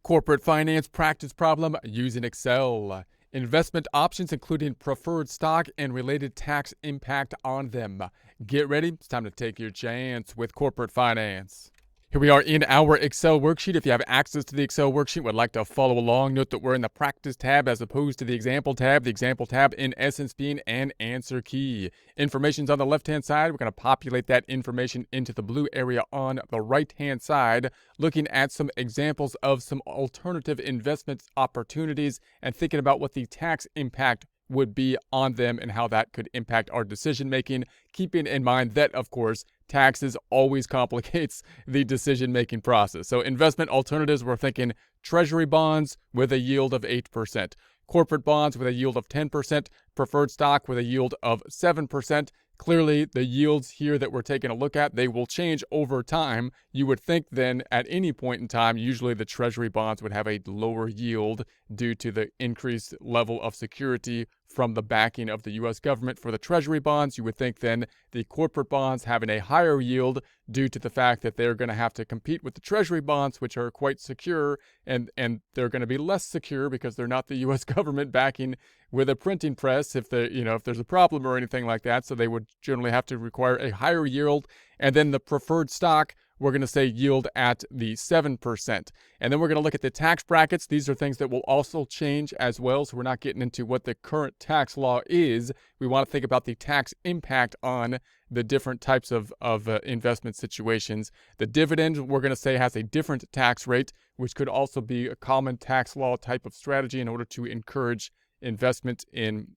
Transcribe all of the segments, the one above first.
Corporate finance practice problem using Excel. Investment options including preferred stock and related tax impact on them. Get ready, it's time to take your chance with corporate finance. Here we are in our Excel worksheet. If you have access to the Excel worksheet, would like to follow along, note that we're in the practice tab as opposed to the example tab. The example tab, in essence, being an answer key. Information's on the left-hand side. We're going to populate that information into the blue area on the right-hand side, looking at some examples of some alternative investment opportunities and thinking about what the tax impact would be on them and how that could impact our decision making, keeping in mind that, of course, taxes always complicates the decision making process. So investment alternatives, we're thinking treasury bonds with a yield of 8%, corporate bonds with a yield of 10%, preferred stock with a yield of 7%. Clearly, the yields here that we're taking a look at, they will change over time. You would think then at any point in time, usually the treasury bonds would have a lower yield due to the increased level of security from the backing of the U.S. government for the treasury bonds. You would think then the corporate bonds having a higher yield due to the fact that they're going to have to compete with the treasury bonds, which are quite secure, and they're going to be less secure because they're not the U.S. government backing with a printing press if there's a problem or anything like that. So they would generally have to require a higher yield. And then the preferred stock, we're going to say yield at the 7%. And then we're going to look at the tax brackets. These are things that will also change as well. So we're not getting into what the current tax law is. We want to think about the tax impact on the different types of investment situations. The dividend, we're going to say, has a different tax rate, which could also be a common tax law type of strategy in order to encourage investment in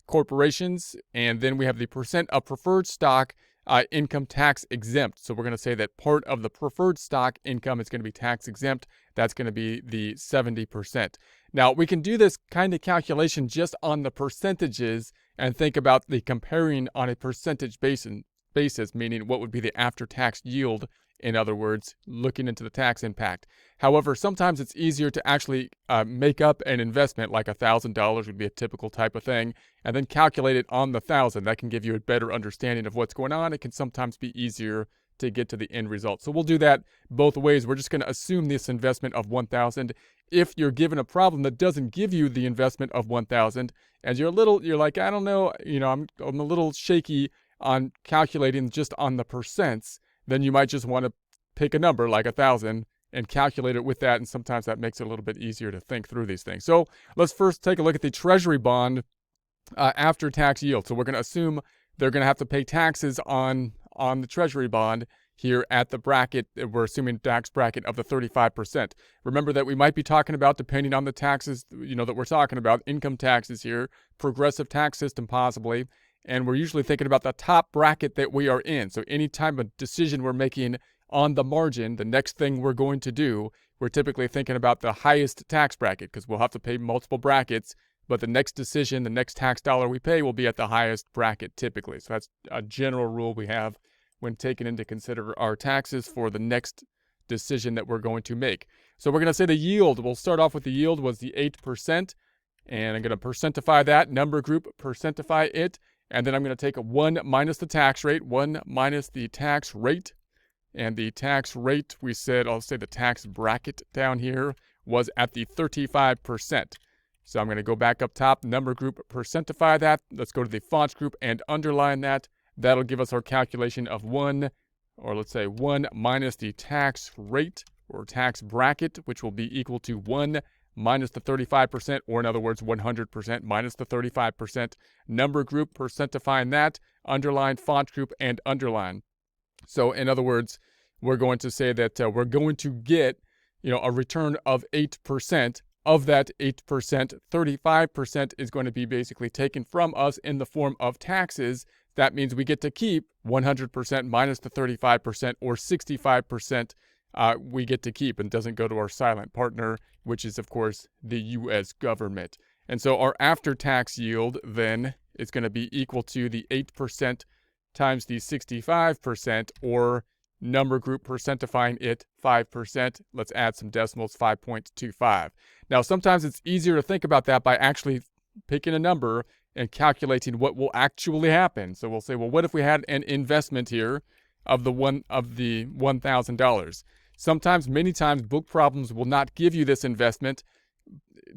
corporations. And then we have the percent of preferred stock income tax exempt. So we're going to say that part of the preferred stock income is going to be tax exempt. That's going to be the 70%. Now, we can do this kind of calculation just on the percentages and think about the comparing on a percentage basis, meaning what would be the after-tax yield. In other words, looking into the tax impact. However, sometimes it's easier to actually make up an investment, like $1,000 would be a typical type of thing, and then calculate it on the 1,000. That can give you a better understanding of what's going on. It can sometimes be easier to get to the end result. So we'll do that both ways. We're just going to assume this investment of 1,000. If you're given a problem that doesn't give you the investment of 1,000, and you're like, I don't know, I'm a little shaky on calculating just on the percents, then you might just want to pick a number like 1,000 and calculate it with that. And sometimes that makes it a little bit easier to think through these things. So let's first take a look at the treasury bond after tax yield. So we're going to assume they're going to have to pay taxes on the treasury bond here at the bracket. We're assuming tax bracket of the 35%. Remember that we might be talking about, depending on the taxes, that we're talking about, income taxes here, progressive tax system possibly. And we're usually thinking about the top bracket that we are in. So any time a decision we're making on the margin, the next thing we're going to do, we're typically thinking about the highest tax bracket because we'll have to pay multiple brackets. But the next decision, the next tax dollar we pay will be at the highest bracket typically. So that's a general rule we have when taking into consider our taxes for the next decision that we're going to make. So we're going to say the yield. We'll start off with the yield was the 8%. And I'm going to percentify that, number group, percentify it. And then I'm going to take 1 minus the tax rate, 1 minus the tax rate. And the tax rate, I'll say the tax bracket down here was at the 35%. So I'm going to go back up top, number group, percentify that. Let's go to the font group and underline that. That'll give us our calculation of 1 minus the tax rate or tax bracket, which will be equal to 1 minus the 35%, or in other words, 100% minus the 35%. Number group, percentifying that, underline, font group, and underline. So in other words, we're going to say that we're going to get, a return of 8%. Of that 8%, 35% is going to be basically taken from us in the form of taxes. That means we get to keep 100% minus the 35%, or 65% we get to keep, and doesn't go to our silent partner, which is, of course, the U.S. government. And so our after-tax yield then is going to be equal to the 8% times the 65%, or number group percentifying it 5%. Let's add some decimals, 5.25. Now, sometimes it's easier to think about that by actually picking a number and calculating what will actually happen. So we'll say, well, what if we had an investment here of the $1,000? Sometimes, many times, book problems will not give you this investment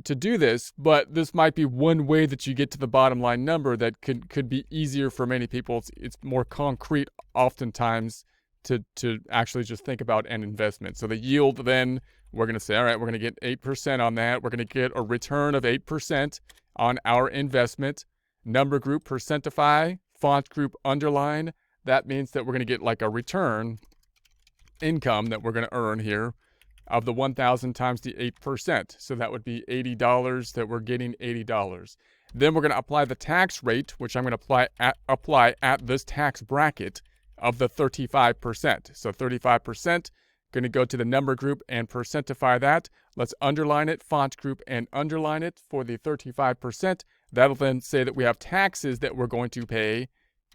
to do this, but this might be one way that you get to the bottom line number that could be easier for many people. It's more concrete oftentimes to actually just think about an investment. So the yield, then we're going to say, all right, we're going to get 8% on that. We're going to get a return of 8% on our investment. Number group, percentify, font group, underline. That means that we're going to get like a return income that we're going to earn here of the 1,000 times the 8%. So that would be $80 that we're getting $80. Then we're going to apply the tax rate, which I'm going to apply at this tax bracket of the 35%. So 35%, going to go to the number group and percentify that. Let's underline it, font group, and underline it for the 35%. That'll then say that we have taxes that we're going to pay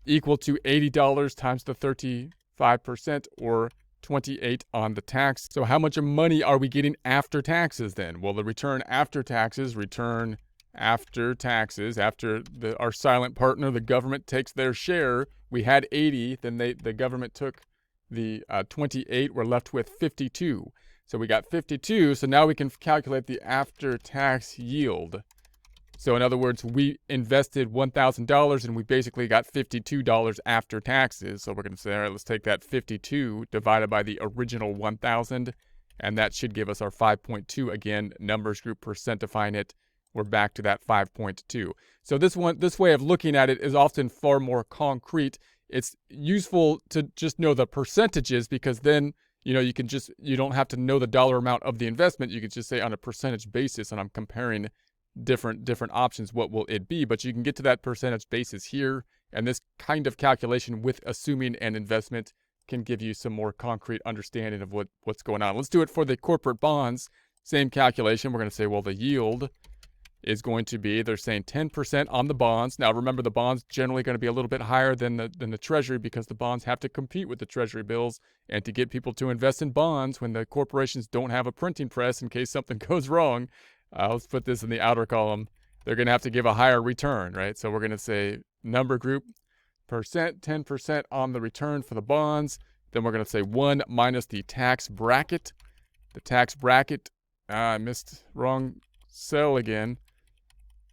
equal to $80 times the 35%, or 28 on the tax. So how much money are we getting after taxes then? Well, the return after taxes, after our silent partner, the government, takes their share. We had 80, then the government took the 28, we're left with 52. So we got 52, so now we can calculate the after-tax yield. So in other words, we invested $1,000 and we basically got $52 after taxes. So we're going to say, all right, let's take that 52 divided by the original 1,000, and that should give us our 5.2. Again, numbers group, percentifying it, we're back to that 5.2. So this way of looking at it is often far more concrete. It's useful to just know the percentages, because then you don't have to know the dollar amount of the investment. You could just say on a percentage basis, and I'm comparing different options, what will it be? But you can get to that percentage basis here, and this kind of calculation with assuming an investment can give you some more concrete understanding of what's going on. Let's do it for the corporate bonds. Same calculation. We're going to say, well, the yield is going to be, they're saying 10% on the bonds. Now remember, the bonds generally going to be a little bit higher than the treasury, because the bonds have to compete with the treasury bills, and to get people to invest in bonds when the corporations don't have a printing press in case something goes wrong. Let's put this in the outer column. They're going to have to give a higher return, right? So we're going to say number group, percent, 10% on the return for the bonds. Then we're going to say 1 minus the tax bracket. The tax bracket, I missed wrong cell again.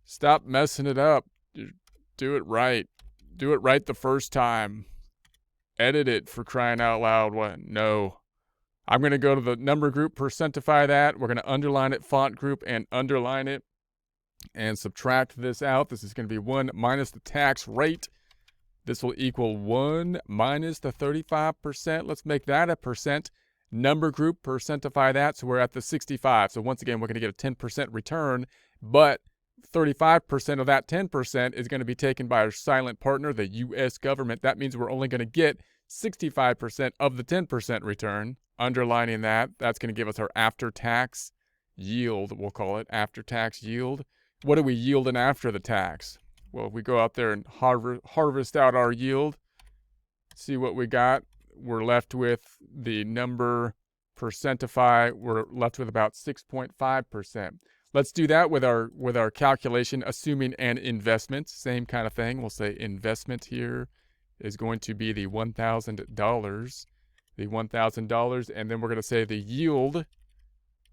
Stop messing it up. Do it right. Do it right the first time. Edit it, for crying out loud. What? No. I'm going to go to the number group, percentify that. We're going to underline it, font group, and underline it, and subtract this out. This is going to be 1 minus the tax rate. This will equal 1 minus the 35%. Let's make that a percent. Number group, percentify that, so we're at the 65. So once again, we're going to get a 10% return, but 35% of that 10% is going to be taken by our silent partner, the U.S. government. That means we're only going to get 65% of the 10% return. Underlining that, that's going to give us our after-tax yield, we'll call it, after-tax yield. What are we yielding after the tax? Well, if we go out there and harvest out our yield, see what we got. We're left with the number, percentify, we're left with about 6.5%. Let's do that with our calculation, assuming an investment. Same kind of thing. We'll say investment here is going to be the $1,000. The $1,000, and then we're going to say the yield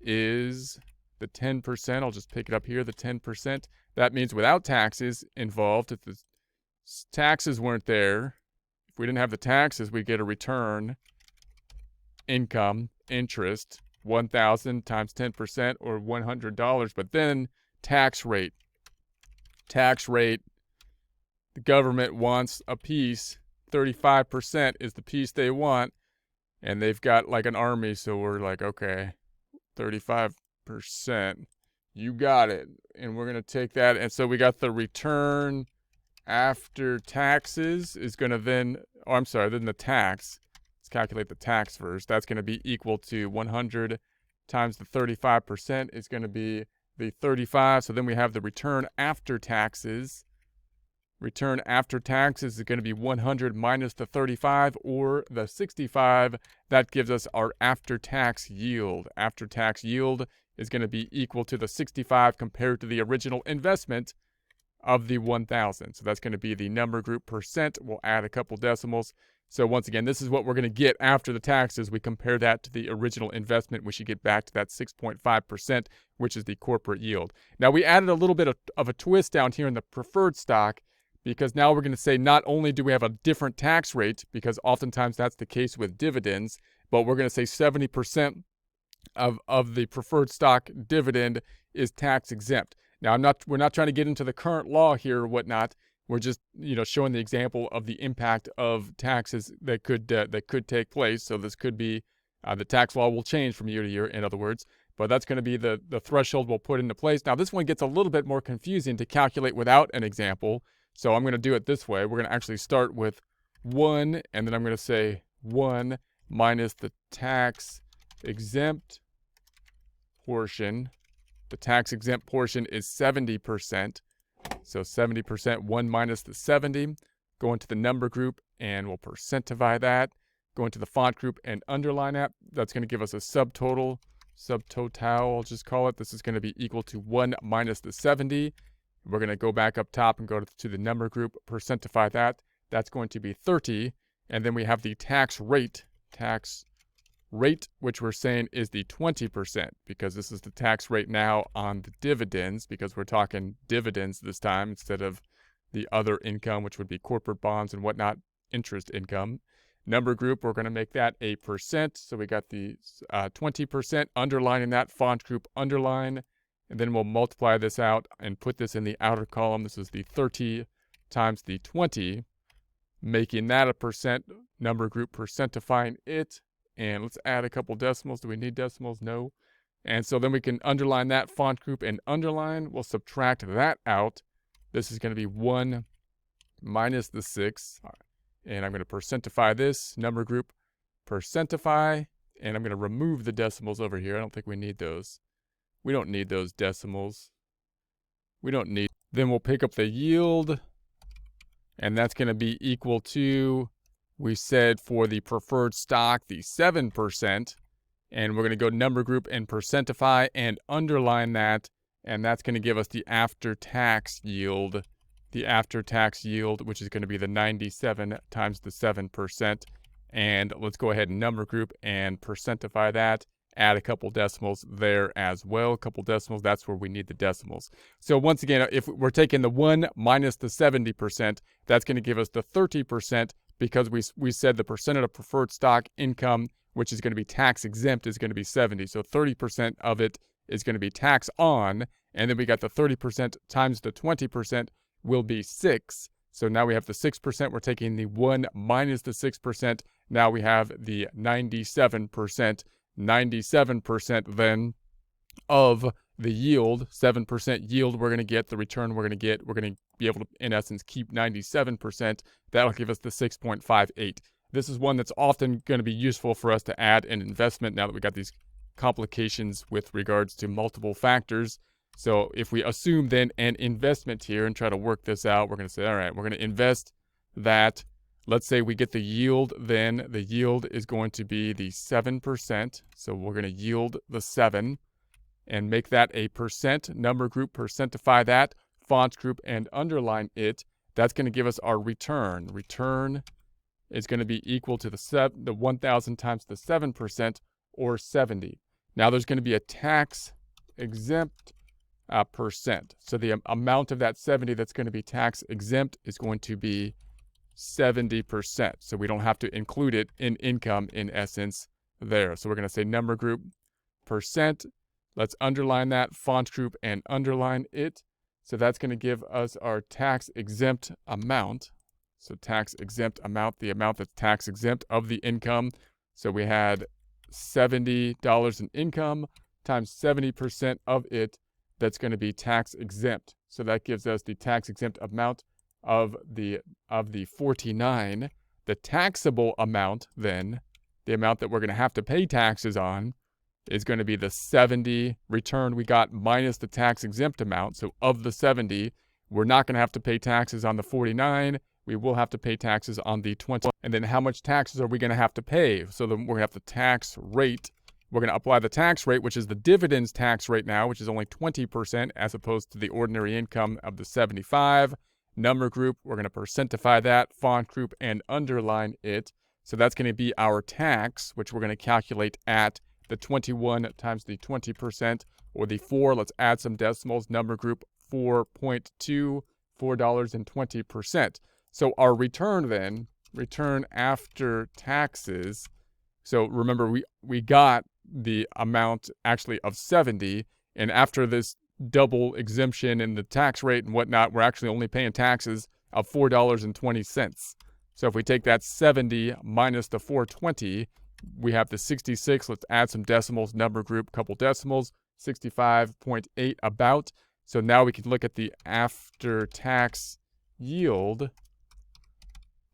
is the 10%. I'll just pick it up here, the 10%. That means without taxes involved, if the taxes weren't there, if we didn't have the taxes, we'd get a return, income, interest, 1,000 times 10%, or $100. But then tax rate. Tax rate, the government wants a piece. 35% is the piece they want. And they've got like an army, so we're like, okay, 35%, you got it. And we're going to take that. And so we got the return after taxes is going to then the tax. Let's calculate the tax first. That's going to be equal to 100 times the 35% is going to be the 35. So then we have the return after taxes. Return after taxes is going to be 100 minus the 35, or the 65. That gives us our after-tax yield. After-tax yield is going to be equal to the 65 compared to the original investment of the 1,000. So that's going to be the number group, percent. We'll add a couple decimals. So once again, this is what we're going to get after the taxes. We compare that to the original investment. We should get back to that 6.5%, which is the corporate yield. Now, we added a little bit of a twist down here in the preferred stock, because now we're going to say not only do we have a different tax rate, because oftentimes that's the case with dividends, but we're going to say 70% of the preferred stock dividend is tax exempt. Now, we're not trying to get into the current law here or whatnot. We're just, showing the example of the impact of taxes that could take place. So this could be the tax law will change from year to year, in other words, but that's going to be the threshold we'll put into place. Now, this one gets a little bit more confusing to calculate without an example. So I'm going to do it this way. We're going to actually start with 1, and then I'm going to say 1 minus the tax exempt portion. The tax exempt portion is 70%. So 70%, 1 minus the 70. Go into the number group and we'll percentify that. Go into the font group and underline that. That's going to give us a subtotal. I'll just call it. This is going to be equal to 1 minus the 70. We're going to go back up top and go to the number group, percentify that. That's going to be 30. And then we have the tax rate, which we're saying is the 20%, because this is the tax rate now on the dividends, because we're talking dividends this time instead of the other income, which would be corporate bonds and whatnot, interest income. Number group, we're going to make that a percent. So we got the 20%, underlining that, font group underline, and then we'll multiply this out and put this in the outer column. This is the 30 times the 20, making that a percent. Number group, percentifying it. And let's add a couple decimals. Do we need decimals? No. And so then we can underline that, font group and underline. We'll subtract that out. This is going to be 1 minus the 6. And I'm going to percentify this, number group, percentify. And I'm going to remove the decimals over here. I don't think we need those. We don't need those decimals. Then we'll pick up the yield. And that's going to be equal to, we said for the preferred stock, the 7%, and we're going to go number group and percentify and underline that, and that's going to give us the after-tax yield, which is going to be the 97 times the 7%, and let's go ahead and number group and percentify that, add a couple decimals there as well, that's where we need the decimals. So once again, if we're taking the 1 minus the 70%, that's going to give us the 30%, because we said the percent of the preferred stock income, which is going to be tax exempt, is going to be 70. So 30% of it is going to be tax on, and then we got the 30% times the 20% will be 6. So now we have the 6%. We're taking the 1 minus the 6%. Now we have the 97%. 97% then of the yield, 7% yield we're going to get, the return we're going to get. We're going to be able to, in essence, keep 97%. That'll give us the 6.58. This is one that's often going to be useful for us to add an investment now that we got these complications with regards to multiple factors. So if we assume then an investment here and try to work this out, we're going to say, all right, we're going to invest that. Let's say we get the yield, then the yield is going to be the 7%. So we're going to yield the 7 and make that a percent. Number group, percentify that, font group, and underline it. That's going to give us our return. Return is going to be equal to the 1,000 times the 7%, or 70. Now there's going to be a tax exempt percent. So the amount of that 70 that's going to be tax exempt is going to be 70%. So we don't have to include it in income, in essence, there. So we're going to say number group, percent. Let's underline that, font group, and underline it. So that's going to give us our tax exempt amount. So tax exempt amount, the amount that's tax exempt of the income. So we had $70 in income times 70% of it that's going to be tax exempt. So that gives us the tax exempt amount of the 49. The taxable amount then, the amount that we're going to have to pay taxes on, is going to be the 70 return we got minus the tax exempt amount. So of the 70, we're not going to have to pay taxes on the 49. We will have to pay taxes on the 20. And then how much taxes are we going to have to pay? So then we're going to have the tax rate. We're going to apply the tax rate, which is the dividends tax rate now, which is only 20% as opposed to the ordinary income of the 75. Number group, we're going to percentify that, font group, and underline it. So that's going to be our tax, which we're going to calculate at the 21 times the 20%, or the 4. Let's add some decimals. Number group 4.2, $4.20. So our return then, return after taxes. So remember, we got the amount actually of 70, and after this double exemption and the tax rate and whatnot, we're actually only paying taxes of $4.20. So if we take that 70 minus the 420, we have the 66. Let's add some decimals, number group, couple decimals, 65.8 about. So now we can look at the after-tax yield,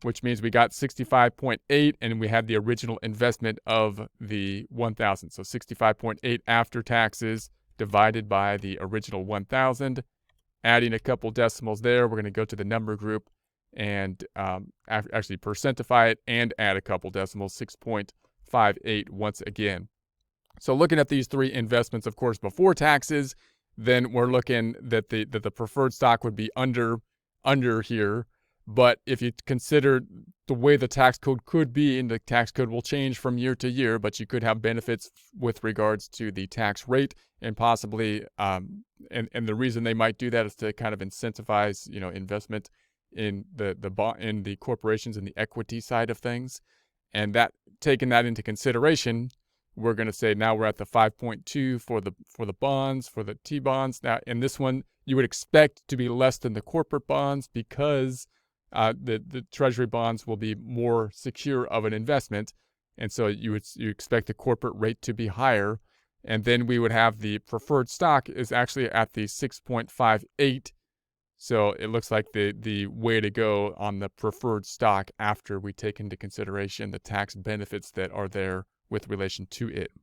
which means we got 65.8 and we had the original investment of the 1,000. So 65.8 after taxes divided by the original 1,000. Adding a couple decimals there, we're going to go to the number group and actually percentify it and add a couple decimals, 6.58 once again. So looking at these three investments, of course, before taxes, then we're looking that the preferred stock would be under here. But if you consider the way the tax code could be, and the tax code will change from year to year, but you could have benefits with regards to the tax rate and possibly, and the reason they might do that is to kind of incentivize, investment in the corporations and the equity side of things. And that, taking that into consideration, we're going to say now we're at the 5.2 for the bonds, for the T-bonds. Now, in this one, you would expect to be less than the corporate bonds because the treasury bonds will be more secure of an investment, and so you expect the corporate rate to be higher. And then we would have the preferred stock is actually at the 6.58. So it looks like the way to go on the preferred stock after we take into consideration the tax benefits that are there with relation to it.